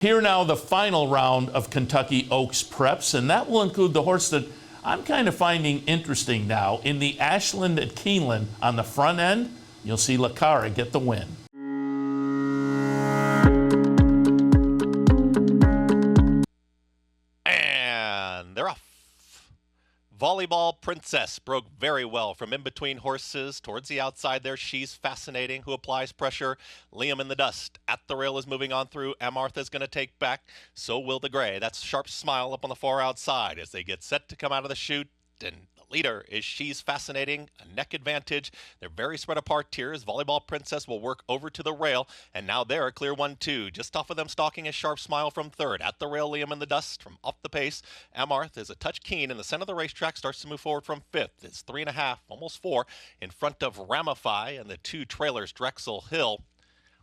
Here now, the final round of Kentucky Oaks preps, and that will include the horse that I'm kind of finding interesting now. In the Ashland at Keeneland on the front end, you'll see Lacara get the win. And they're off. Volleyball Princess broke very well from in between horses towards the outside there. She's Fascinating, who applies pressure. Liam in the Dust at the rail is moving on through. Amartha's going to take back. So will the Gray. That's Sharp Smile up on the far outside as they get set to come out of the chute. And the leader is She's Fascinating, a neck advantage. They're very spread apart here as Volleyball Princess will work over to the rail. And now they're a clear 1-2. Just off of them stalking is Sharp Smile from third. At the rail, Liam in the Dust from off the pace. Amarth is a touch keen in the center of the racetrack, starts to move forward from fifth. It's 3.5, almost 4 in front of Ramify and the two trailers, Drexel Hill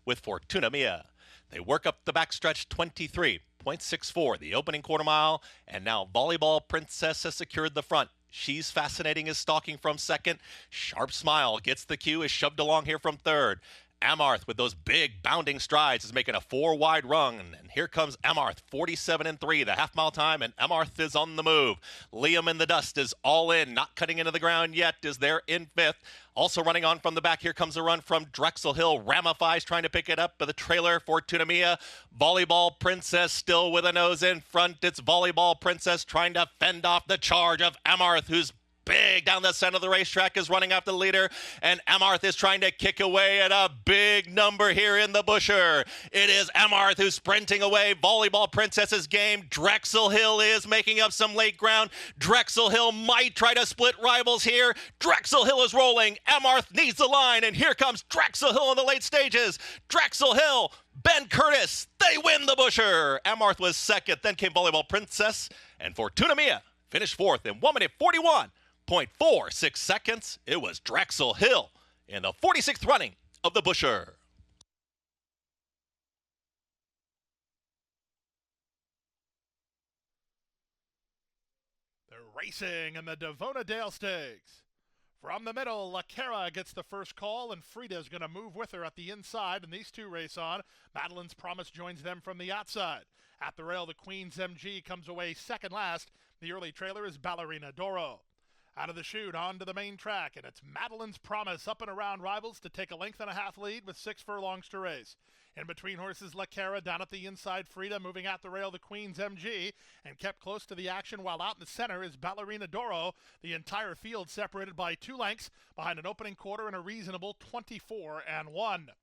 with Fortuna Mia. They work up the backstretch 23.64, the opening quarter mile. And now Volleyball Princess has secured the front. She's Fascinating is stalking from second. Sharp Smile gets the cue, is shoved along here from third. Amarth with those big bounding strides is making a 4-wide run. And here comes Amarth, 47-3, the half-mile time, and Amarth is on the move. Liam in the Dust is all in, not cutting into the ground yet, is there in fifth. Also running on from the back, here comes a run from Drexel Hill. Ramify's trying to pick it up, but the trailer, Fortuna Mia. Volleyball Princess still with a nose in front. It's Volleyball Princess trying to fend off the charge of Amarth, who's big down the center of the racetrack, is running after the leader, and Amarth is trying to kick away at a big number here in the busher. It is Amarth who's sprinting away. Volleyball Princess's game. Drexel Hill is making up some late ground. Drexel Hill might try to split rivals here. Drexel Hill is rolling. Amarth needs the line, and here comes Drexel Hill in the late stages. Drexel Hill, Ben Curtis, they win the busher. Amarth was second, then came Volleyball Princess, and Fortuna Mia finished fourth in 1:41.46 seconds. It was Drexel Hill in the 46th running of the busher. They're racing in the Davona Stakes. From the middle, Lacara gets the first call, and Frida's going to move with her at the inside, and these two race on. Madeline's Promise joins them from the outside. At the rail, the Queen's MG comes away second last. The early trailer is Ballerina Doro. Out of the chute, onto the main track, and it's Madeline's Promise up and around rivals to take a 1.5 length lead with 6 furlongs to race. In between horses, Lacara down at the inside, Frida moving at the rail, the Queen's MG, and kept close to the action, while out in the center is Ballerina Doro. The entire field separated by 2 lengths behind an opening quarter and a reasonable 24-1.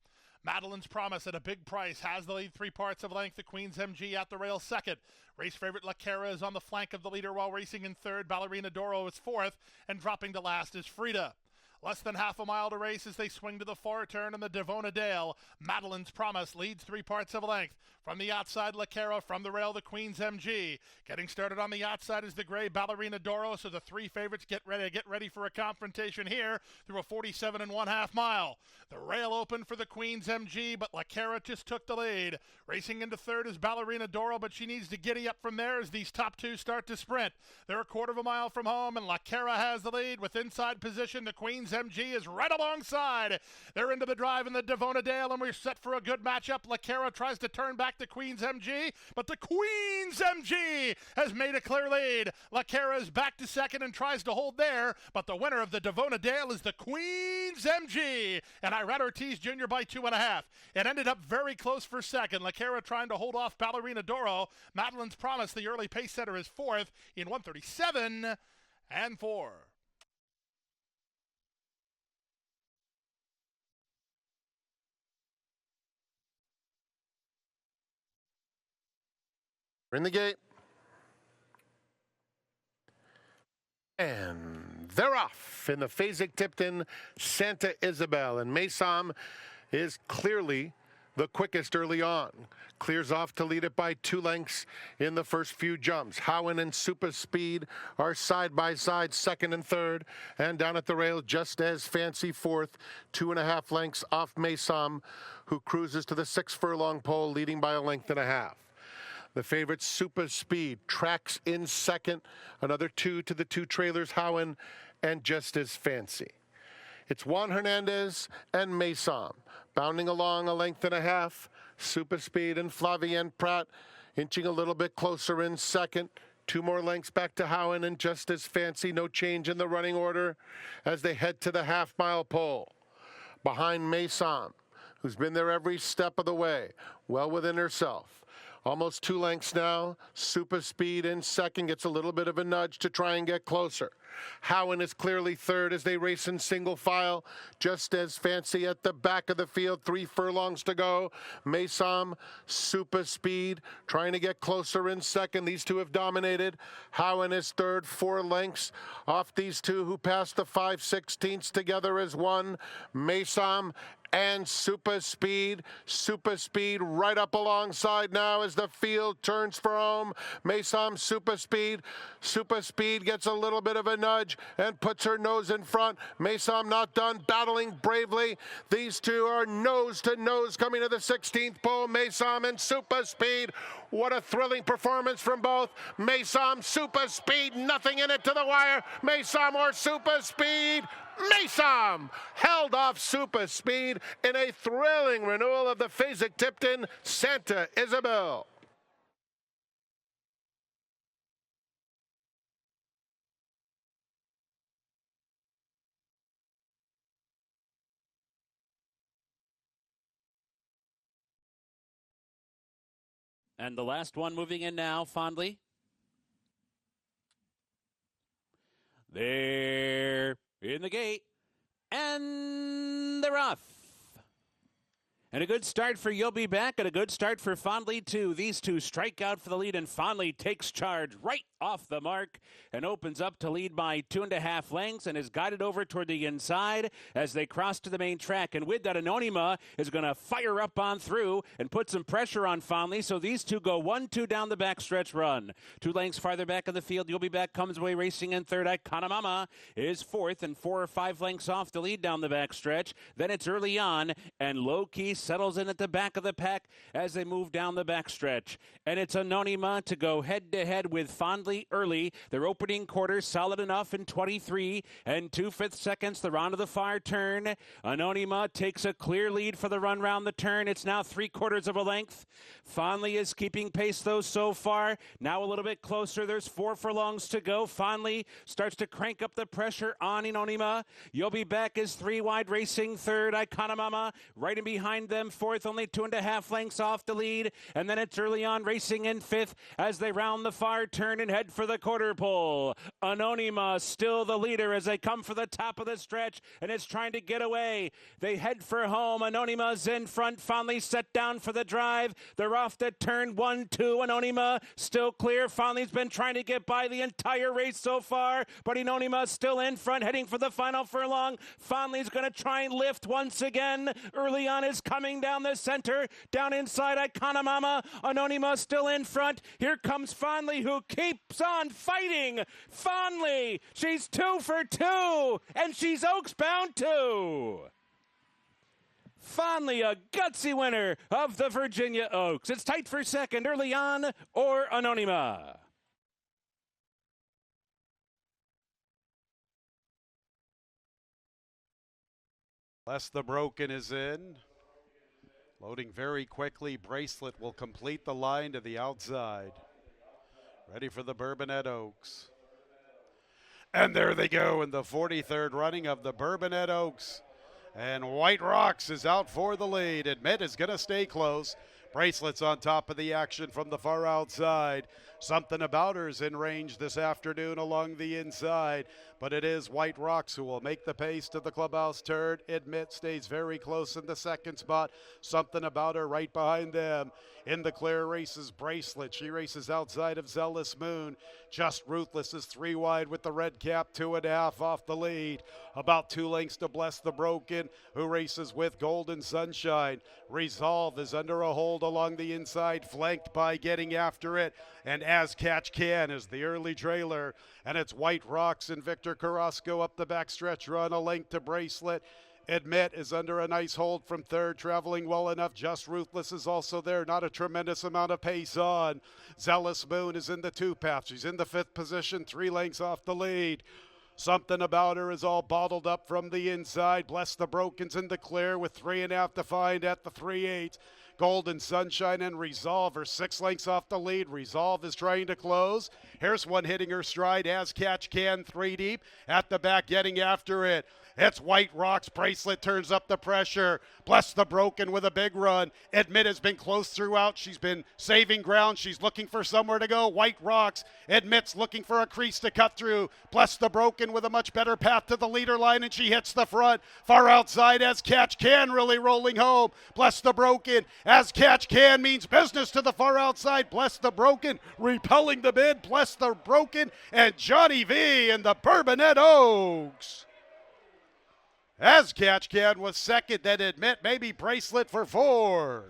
Madeline's Promise at a big price has the lead 3 parts of length. The Queen's MG at the rail second. Race favorite Lacara is on the flank of the leader while racing in third. Ballerina Doro is fourth, and dropping to last is Frida. Less than half a mile to race as they swing to the far turn in the Davona Dale. Madeline's Promise leads 3 parts of length. From the outside, Lacara. From the rail, the Queen's MG. Getting started on the outside is the gray Ballerina Doro, so the 3 favorites get ready for a confrontation here through a 47.5 mile. The rail open for the Queen's MG, but Lacara just took the lead. Racing into third is Ballerina Doro, but she needs to giddy up from there as these top 2 start to sprint. They're a 1/4 mile from home, and Lacara has the lead with inside position. The Queen's MG is right alongside. They're into the drive in the Davona Dale, and we're set for a good matchup. Lacara tries to turn back the Queen's MG, but the Queen's MG has made a clear lead. Lacara is back to second and tries to hold there, but the winner of the Davona Dale is the Queen's MG, and Irad Ortiz Jr. by 2.5. It ended up very close for second. Lacara trying to hold off Ballerina Doro. Madeline's Promise, the early pace setter, is fourth in 1:37.4. In the gate. And they're off in the Fasig-Tipton Santa Ysabel. And Mason is clearly the quickest early on. Clears off to lead it by 2 lengths in the first few jumps. Howen and Super Speed are side by side, second and third. And down at the rail, Just As Fancy fourth, 2.5 lengths off Mason, who cruises to the 6 furlong pole, leading by 1.5 lengths. The favorite Super Speed tracks in second, another 2 to the 2 trailers, Howen and Just As Fancy. It's Juan Hernandez and Mason. Bounding along a length and a half. Super Speed and Flavien Prat inching a little bit closer in second. 2 more lengths back to Howen and Just As Fancy. No change in the running order as they head to the half-mile pole. Behind Mason, who's been there every step of the way, well within herself. Almost 2 lengths now. Super Speed in second, gets a little bit of a nudge to try and get closer. Howen is clearly third as they race in single file. Just As Fancy at the back of the field. 3 furlongs to go. Mason, Super Speed, trying to get closer in second. These two have dominated. Howen is third, 4 lengths off these two who passed the 5/16 together as one. Mason and Super Speed. Super Speed right up alongside now as the field turns for home. Mason, Super Speed. Super Speed gets a little bit of a nudge and puts her nose in front. Mason not done, battling bravely. These two are nose to nose coming to the 16th pole. Mason and Super Speed. What a thrilling performance from both. Mason, Super Speed, nothing in it to the wire. Mason or Super Speed. Mason held off Super Speed in a thrilling renewal of the Fasig-Tipton Santa Ysabel. And the last one moving in now, Fondly. They're in the gate, and they're off. And a good start for You'll Be Back, and a good start for Fondly, too. These two strike out for the lead, and Fondly takes charge right off the mark and opens up to lead by 2.5 lengths and is guided over toward the inside as they cross to the main track. And with that, Anonyma is going to fire up on through and put some pressure on Fondly. So these two go 1-2 down the backstretch run. 2 lengths farther back of the field, You'll Be Back comes away racing in third. Iconomama is fourth and 4 or 5 lengths off the lead down the backstretch. Then it's Early On, and Low Key settles in at the back of the pack as they move down the backstretch. And it's Anonyma to go head-to-head with Fondly early. Their opening quarter solid enough in 23 and 2/5 seconds. They're onto the far turn. Anonyma takes a clear lead for the run round the turn. It's now 3/4 of a length. Fondly is keeping pace though so far. Now a little bit closer. There's 4 furlongs to go. Fondly starts to crank up the pressure on Anonyma. You'll Be Back is 3 wide racing third. Iconomama right in behind them fourth, only 2.5 lengths off the lead. And then it's Early On racing in fifth as they round the far turn and head for the quarter pole. Anonyma still the leader as they come for the top of the stretch, and it's trying to get away. They head for home. Anonyma's in front. Fondly set down for the drive. They're off the turn 1-2. Anonyma still clear. Fondly's been trying to get by the entire race so far, but Anonyma's still in front, heading for the final furlong. Fondly's going to try and lift once again. Early On is coming down the center, down inside Iconomama. Anonyma still in front. Here comes Fondly, who keeps on fighting. Fondly, she's 2 for 2, and she's Oaks bound too. Fondly, a gutsy winner of the Virginia Oaks. It's tight for second. Early On or Anonyma. Less the Broken is in. Loading very quickly. Bracelet will complete the line to the outside. Ready for the Bourbonette Oaks. And there they go in the 43rd running of the Bourbonette Oaks. And White Rocks is out for the lead. Admit is going to stay close. Bracelet's on top of the action from the far outside. Something About Her's in range this afternoon along the inside, but it is White Rocks who will make the pace to the clubhouse turn. Admit stays very close in the second spot. Something About Her right behind them. In the clear races Bracelet. She races outside of Zealous Moon. Just Ruthless is 3 wide with the red cap, 2.5 off the lead. About 2 lengths to Bless the Broken, who races with Golden Sunshine. Resolve is under a hold along the inside, flanked by Getting After It. And As Catch Can is the early trailer. And it's White Rocks and Victor Carrasco up the backstretch run, a length to Bracelet. Admit is under a nice hold from third, traveling well enough. Just Ruthless is also there, not a tremendous amount of pace on. Zealous Moon is in the 2 path. She's in the 5th position, 3 lengths off the lead. Something About Her is all bottled up from the inside. Bless the Broken's in the clear with 3.5 to find at the 3/8. Golden Sunshine and Resolve are 6 lengths off the lead. Resolve is trying to close. Here's one hitting her stride as Catch Can 3 deep. At the back getting after it. It's White Rocks. Bracelet turns up the pressure. Bless the Broken with a big run. Admit has been close throughout. She's been saving ground. She's looking for somewhere to go. White Rocks. Admit's looking for a crease to cut through. Bless the Broken with a much better path to the leader line, and she hits the front. Far outside as Catch Can really rolling home. Bless the Broken as Catch Can means business to the far outside. Bless the Broken repelling the bid. Bless the Broken and Johnny V in the Bourbonette Oaks. As Catch Can was second, then Admit, maybe Bracelet for fourth.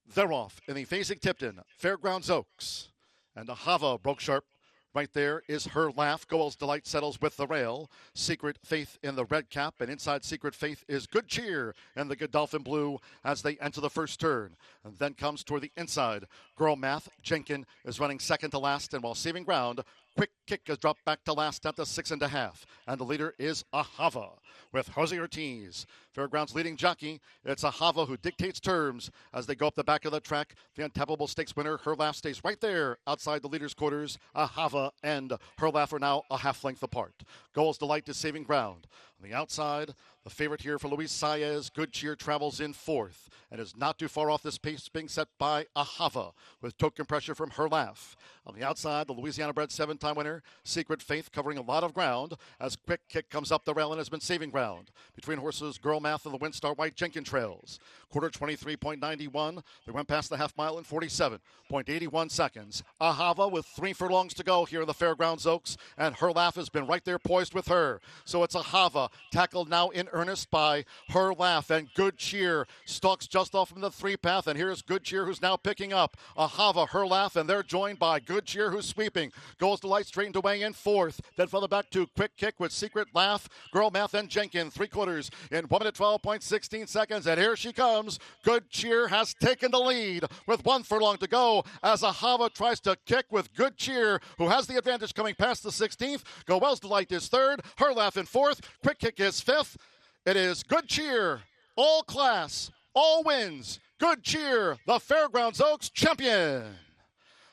They're off in the phasing Tipton, Fairgrounds Oaks. And Ahava broke sharp. Right there is Her Laugh. Goel's Delight settles with the rail. Secret Faith in the red cap, and inside Secret Faith is Good Cheer and the Godolphin Blue as they enter the first turn. And then comes toward the inside. Girl Math Jenkin is running second to last, and while saving ground, Quick Kick has dropped back to last at the 6.5. And the leader is Ahava with Jose Ortiz. Fairgrounds leading jockey. It's Ahava who dictates terms as they go up the back of the track. The Untappable Stakes winner, Her Laugh, stays right there outside the leader's quarters. Ahava and Her Laugh are now a half length apart. Goel's Delight is saving ground. On the outside, the favorite here for Luis Saez, Good Cheer, travels in fourth and is not too far off this pace being set by Ahava with token pressure from Her Laugh. On the outside, the Louisiana-bred 7-time winner, Secret Faith, covering a lot of ground as Quick Kick comes up the rail and has been saving ground. Between horses, Girl Math and the Windstar White Jenkin trails. Quarter 23.91. They went past the half mile in 47.81 seconds. Ahava with 3 furlongs to go here in the Fairgrounds Oaks, and Her Laugh has been right there poised with her. So it's Ahava tackled now in earnest by Her Laugh, and Good Cheer stalks just off from the 3 path, and here's Good Cheer who's now picking up Ahava, Her Laugh, and they're joined by Good Cheer who's sweeping. Goes Delight straightened away in fourth, then further back to Quick Kick with Secret Laugh, Girl Math, and Jenkin. 3/4 in 1 minute 12.16 seconds, and here she comes. Good Cheer has taken the lead with 1 furlong to go as Ahava tries to kick with Good Cheer, who has the advantage coming past the 16th. Goel's Delight is third, Her Laugh in fourth, Quick Kick is fifth. It is Good Cheer, all class, all wins. Good Cheer, the Fairgrounds Oaks champion.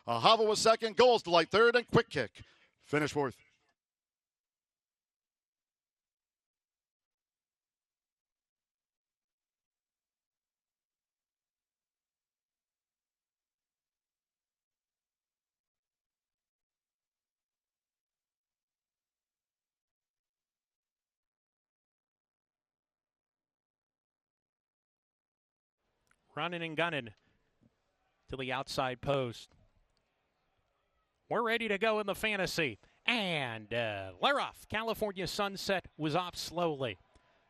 Ahava was second, Goel's Delight third, and Quick Kick finished fourth. Running and gunning to the outside post. We're ready to go in the fantasy. And they're off. California Sunset was off slowly.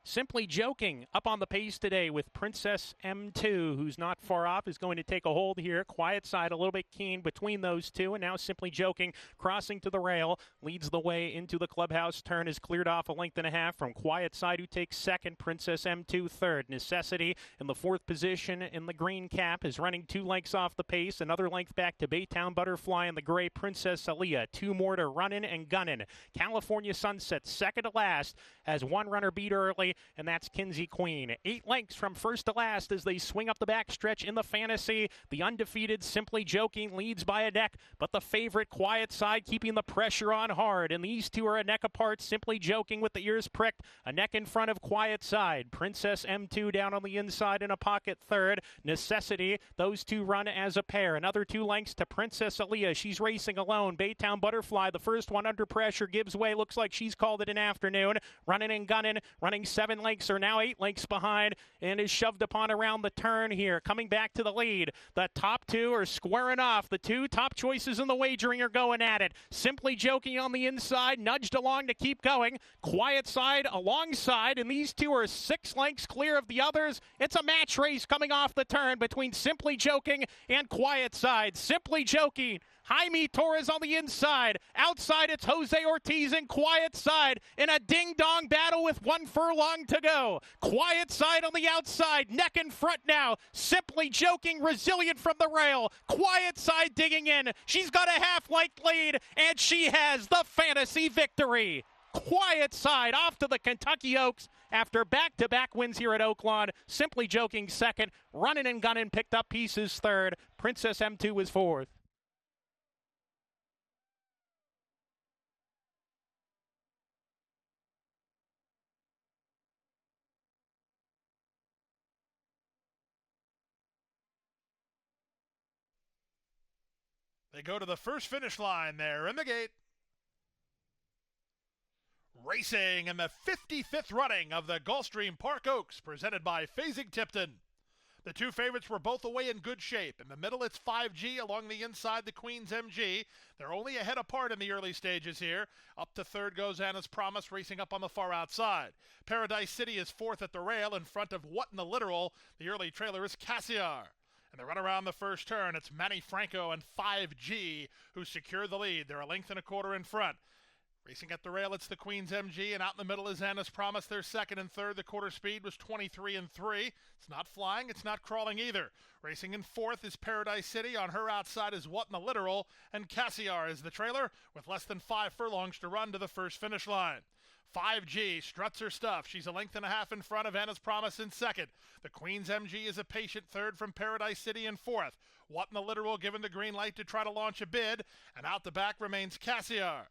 Simply Joking up on the pace today with Princess M2, who's not far off, is going to take a hold here. Quiet Side a little bit keen between those two, and now Simply Joking crossing to the rail, leads the way into the clubhouse turn, is cleared off 1.5 lengths from Quiet Side, who takes second. Princess M2 third. Necessity in the 4th position in the green cap is running 2 lengths off the pace. Another length back to Baytown Butterfly in the gray Princess Aaliyah. 2 more to running and gunning. California Sunset second to last as 1 runner beat early, and that's Kinsey Queen. 8 lengths from first to last as they swing up the backstretch in the fantasy. The undefeated Simply Joking leads by a neck, but the favorite Quiet Side keeping the pressure on hard, and these two are a neck apart. Simply Joking with the ears pricked, a neck in front of Quiet Side. Princess M2 down on the inside in a pocket third. Necessity, those two run as a pair. Another 2 lengths to Princess Aaliyah. She's racing alone. Baytown Butterfly, the first one under pressure, gives way. Looks like she's called it an afternoon. Running and gunning, running 7 lengths, are now 8 lengths behind, and is shoved upon around the turn here. Coming back to the lead. The top two are squaring off. The 2 top choices in the wagering are going at it. Simply Joking on the inside, nudged along to keep going. Quiet Side alongside, and these two are 6 lengths clear of the others. It's a match race coming off the turn between Simply Joking and Quiet Side. Simply Joking Jaime Torres on the inside. Outside, it's Jose Ortiz in quiet side in a ding-dong battle with 1 furlong to go. Quiet side on the outside, neck and front now. Simply Joking, resilient from the rail. Quiet side digging in. She's got a half-length lead, and she has the fantasy victory. Quiet side off to the Kentucky Oaks after back-to-back wins here at Oaklawn. Simply Joking second. Running and Gunning picked up pieces third. Princess M2 was fourth. They go to the first finish line there in the gate. Racing in the 55th running of the Gulfstream Park Oaks, presented by Fasig-Tipton. The two favorites were both away in good shape. In the middle, it's 5G. Along the inside, the Queen's MG. They're only a head apart in the early stages here. Up to third goes Anna's Promise, racing up on the far outside. Paradise City is fourth at the rail in front of What in the Literal. The early trailer is Cassiar. And they run around the first turn. It's Manny Franco and 5G who secure the lead. They're a length and a quarter in front. Racing at the rail, it's the Queen's MG, and out in the middle is Anna's Promise. They're second and third. The quarter speed was 23 and 3. It's not flying, it's not crawling either. Racing in fourth is Paradise City. On her outside is What in the Literal, and Cassiar is the trailer with less than 5 furlongs to run to the first finish line. 5G struts her stuff. She's a length and a half in front of Anna's Promise in second. The Queen's MG is a patient third from Paradise City in fourth. What in the Literal given the green light to try to launch a bid, and out the back remains Cassiar.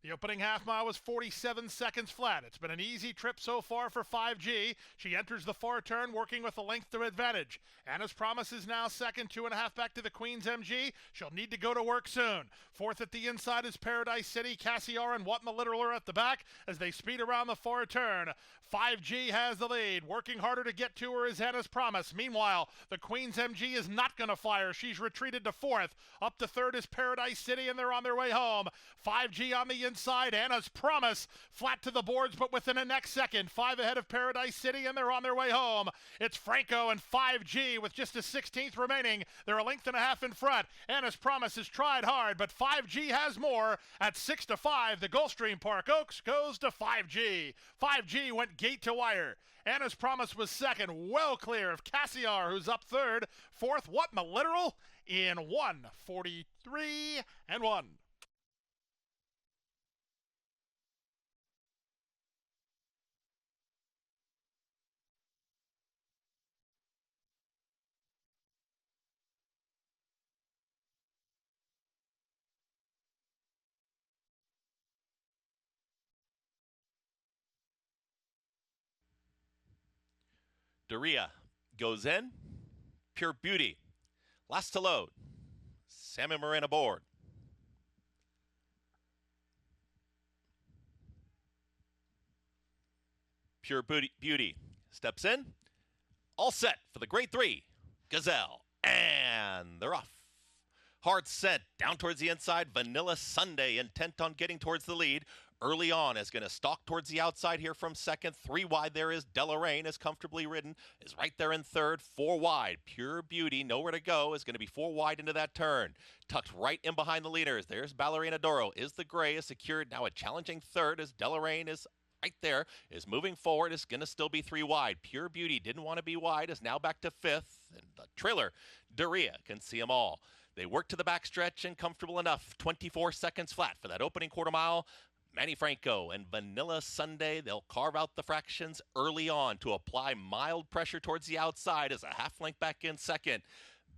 The opening half mile was 47 seconds flat. It's been an easy trip so far for 5G. She enters the far turn working with a length to advantage. Anna's Promise is now second, 2.5 back to the Queen's MG. She'll need to go to work soon. Fourth at the inside is Paradise City. Cassiar and What in the Literal are at the back as they speed around the far turn. 5G has the lead. Working harder to get to her is Anna's Promise. Meanwhile, the Queen's MG is not going to fire. She's retreated to fourth. Up to third is Paradise City, and they're on their way home. 5G on the inside. Anna's Promise flat to the boards, but within a next second. 5 ahead of Paradise City, and they're on their way home. It's Franco and 5G with just a 16th remaining. They're a length and a half in front. Anna's Promise has tried hard, but 5G has more. At 6-5, the Gulfstream Park Oaks goes to 5G. 5G went gate to wire. Anna's Promise was second, well clear of Cassiar, who's up third. Fourth, What in the Literal, in 1:43 and 1. Doria goes in. Pure Beauty. Last to load. Salmon Marin aboard. Pure Beauty steps in. All set for the grade 3. Gazelle. And they're off. Hard scent down towards the inside. Vanilla Sunday intent on getting towards the lead. Early on is going to stalk towards the outside here from second. 3 wide there is Delaraine, is comfortably ridden, is right there in third. 4 wide, Pure Beauty, nowhere to go, is going to be 4 wide into that turn. Tucked right in behind the leaders. There's Ballerina Doro, is the gray, is secured. Now a challenging third as Delaraine is right there, is moving forward, is going to still be 3 wide. Pure Beauty didn't want to be wide, is now back to 5th. And the trailer, Doria, can see them all. They work to the backstretch and comfortable enough. 24 seconds flat for that opening quarter mile. Manny Franco and Vanilla Sunday, they'll carve out the fractions early on to apply mild pressure towards the outside as a half length back in second.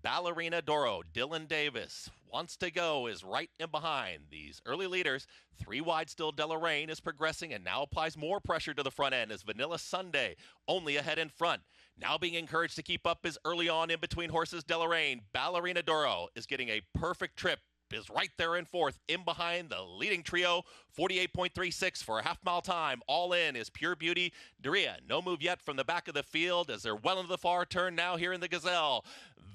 Ballerina Doro, Dylan Davis, wants to go, is right in behind these early leaders. 3 wide still, Delaraine is progressing and now applies more pressure to the front end as Vanilla Sunday only ahead in front. Now being encouraged to keep up is early on in between horses Delaraine. Ballerina Doro is getting a perfect trip, is right there in fourth, in behind the leading trio. 48.36 for a half mile time. All in is Pure Beauty. Doria, no move yet from the back of the field as they're well into the far turn now here in the Gazelle.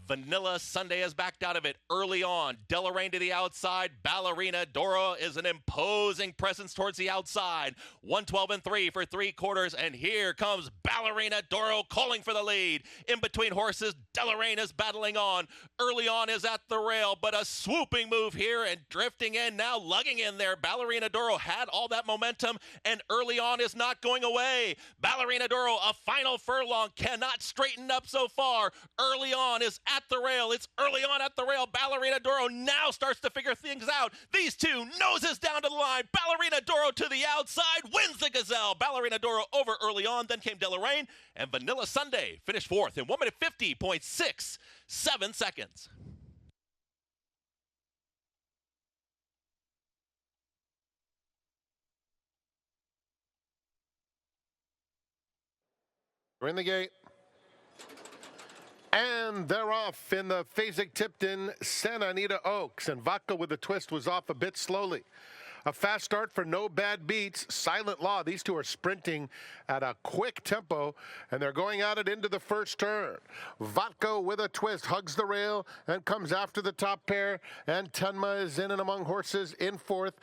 Vanilla Sunday has backed out of it early on. Deloraine to the outside. Ballerina Doro is an imposing presence towards the outside. 1:12.3 for 3/4, and here comes Ballerina Doro calling for the lead. In between horses, Deloraine is battling on. Early on is at the rail, but a swooping move here and drifting in now, lugging in there. Ballerina Doro had all that momentum, and early on is not going away. Ballerina Doro, a final furlong, cannot straighten up so far. Early on is at the rail. It's early on at the rail. Ballerina Doro now starts to figure things out. These two noses down to the line. Ballerina Doro to the outside wins the Gazelle. Ballerina Doro over early on. Then came Deloraine, and Vanilla Sunday finished fourth in 1 minute 50.67 seconds. We're in the gate. And they're off in the Fasig-Tipton Santa Anita Oaks. And Vodka with a twist was off a bit slowly. A fast start for No Bad Beats. Silent Law. These two are sprinting at a quick tempo, and they're going at it into the first turn. Vodka with a twist hugs the rail and comes after the top pair. And Tenma is in and among horses in fourth,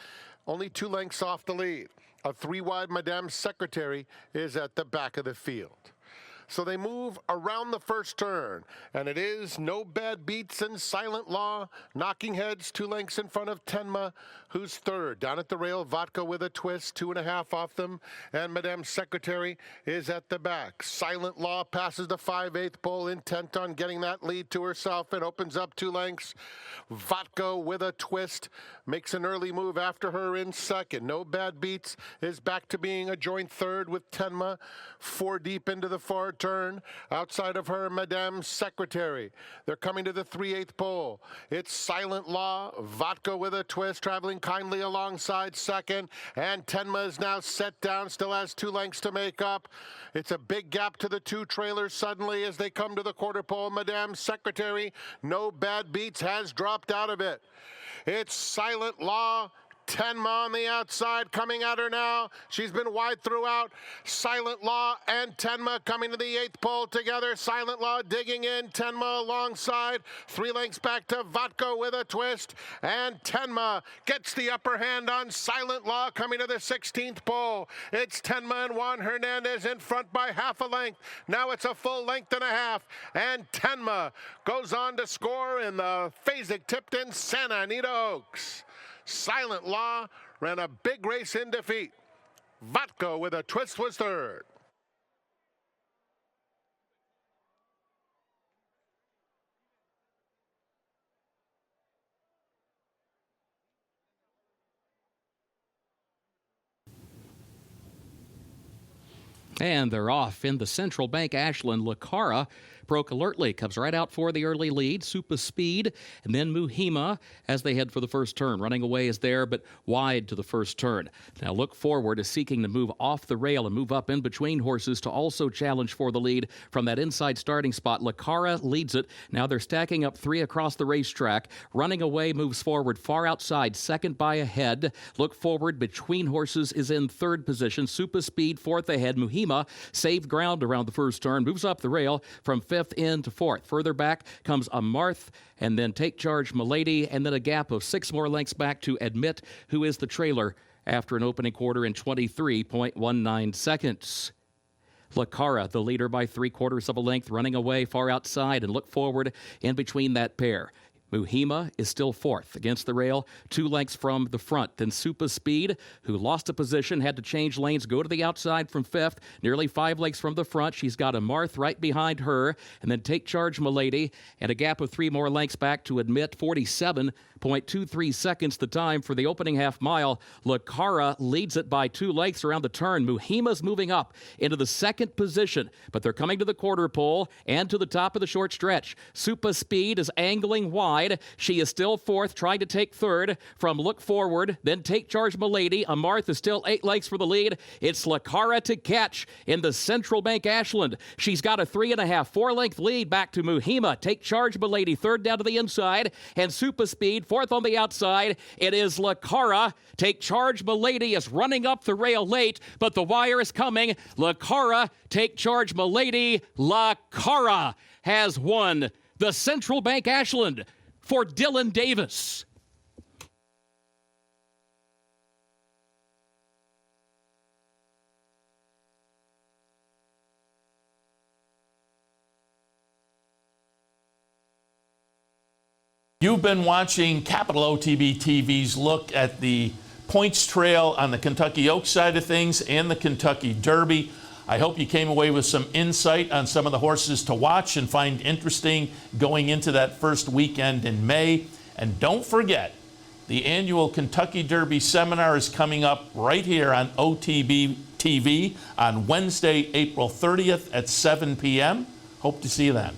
only 2 lengths off the lead. A 3-wide Madame Secretary is at the back of the field. So they move around the first turn, and it is No Bad Beats and Silent Law knocking heads 2 lengths in front of Tenma, who's third. Down at the rail, Vodka with a twist, 2.5 off them, and Madame Secretary is at the back. Silent Law passes the 5/8 pole, intent on getting that lead to herself, and opens up 2 lengths. Vodka with a twist makes an early move after her in second. No Bad Beats is back to being a joint third with Tenma 4 deep into the far turn. Outside of her, Madame Secretary. They're coming to the 3/8 pole. It's Silent Law, Vodka with a twist, traveling kindly alongside second, and Tenma is now set down, still has 2 lengths to make up. It's a big gap to the 2 trailers suddenly as they come to the quarter pole. Madame Secretary, No Bad Beats has dropped out of it. It's Silent Law, Tenma on the outside, coming at her now. She's been wide throughout. Silent Law and Tenma coming to the 8th pole together. Silent Law digging in, Tenma alongside. 3 lengths back to Vodka with a twist. And Tenma gets the upper hand on Silent Law coming to the 16th pole. It's Tenma and Juan Hernandez in front by 1/2 length. Now it's a full length and a half. And Tenma goes on to score in the Fasig-Tipton Santa Anita Oaks. Silent Law ran a big race in defeat. Vodka with a twist was third. And they're off in the Central Bank Ashland. Lucara broke alertly, comes right out for the early lead. Super Speed, and then Muhima as they head for the first turn. Running away is there, but wide to the first turn. Now Look Forward is seeking to move off the rail and move up in between horses to also challenge for the lead from that inside starting spot. Lucara leads it. Now they're stacking up 3 across the racetrack. Running away moves forward far outside, second by a head. Look Forward between horses is in third position. Super Speed fourth ahead. Muhima saved ground around the first turn, moves up the rail from 5th into 4th. Further back comes Amarth, and then Take Charge Milady, and then a gap of 6 more lengths back to Admit, who is the trailer after an opening quarter in 23.19 seconds. Lucara, the leader by 3/4 of a length, running away far outside, and Look Forward in between that pair. Muhima is still fourth against the rail, 2 lengths from the front. Then Super Speed, who lost a position, had to change lanes, go to the outside from 5th, nearly 5 lengths from the front. She's got Amarth right behind her, and then Take Charge Milady, and a gap of 3 more lengths back to Admit. 47.23 seconds the time for the opening half mile. Lucara leads it by 2 lengths around the turn. Muhima's moving up into the second position, but they're coming to the quarter pole and to the top of the short stretch. Super Speed is angling wide. She is still fourth, trying to take third from Look Forward. Then Take Charge Milady. Amarth is still 8 lengths for the lead. It's Lucara to catch in the Central Bank Ashland. She's got a 3.5, 4-length lead back to Muhima. Take Charge Milady, third down to the inside. And Super Speed, fourth on the outside. It is Lucara. Take Charge Milady is running up the rail late, but the wire is coming. Lucara, Take Charge Milady. Lucara has won the Central Bank Ashland for Dylan Davis. You've been watching Capital OTB TV's look at the points trail on the Kentucky Oaks side of things and the Kentucky Derby. I hope you came away with some insight on some of the horses to watch and find interesting going into that first weekend in May. And don't forget, the annual Kentucky Derby seminar is coming up right here on OTB TV on Wednesday, April 30th at 7 p.m. Hope to see you then.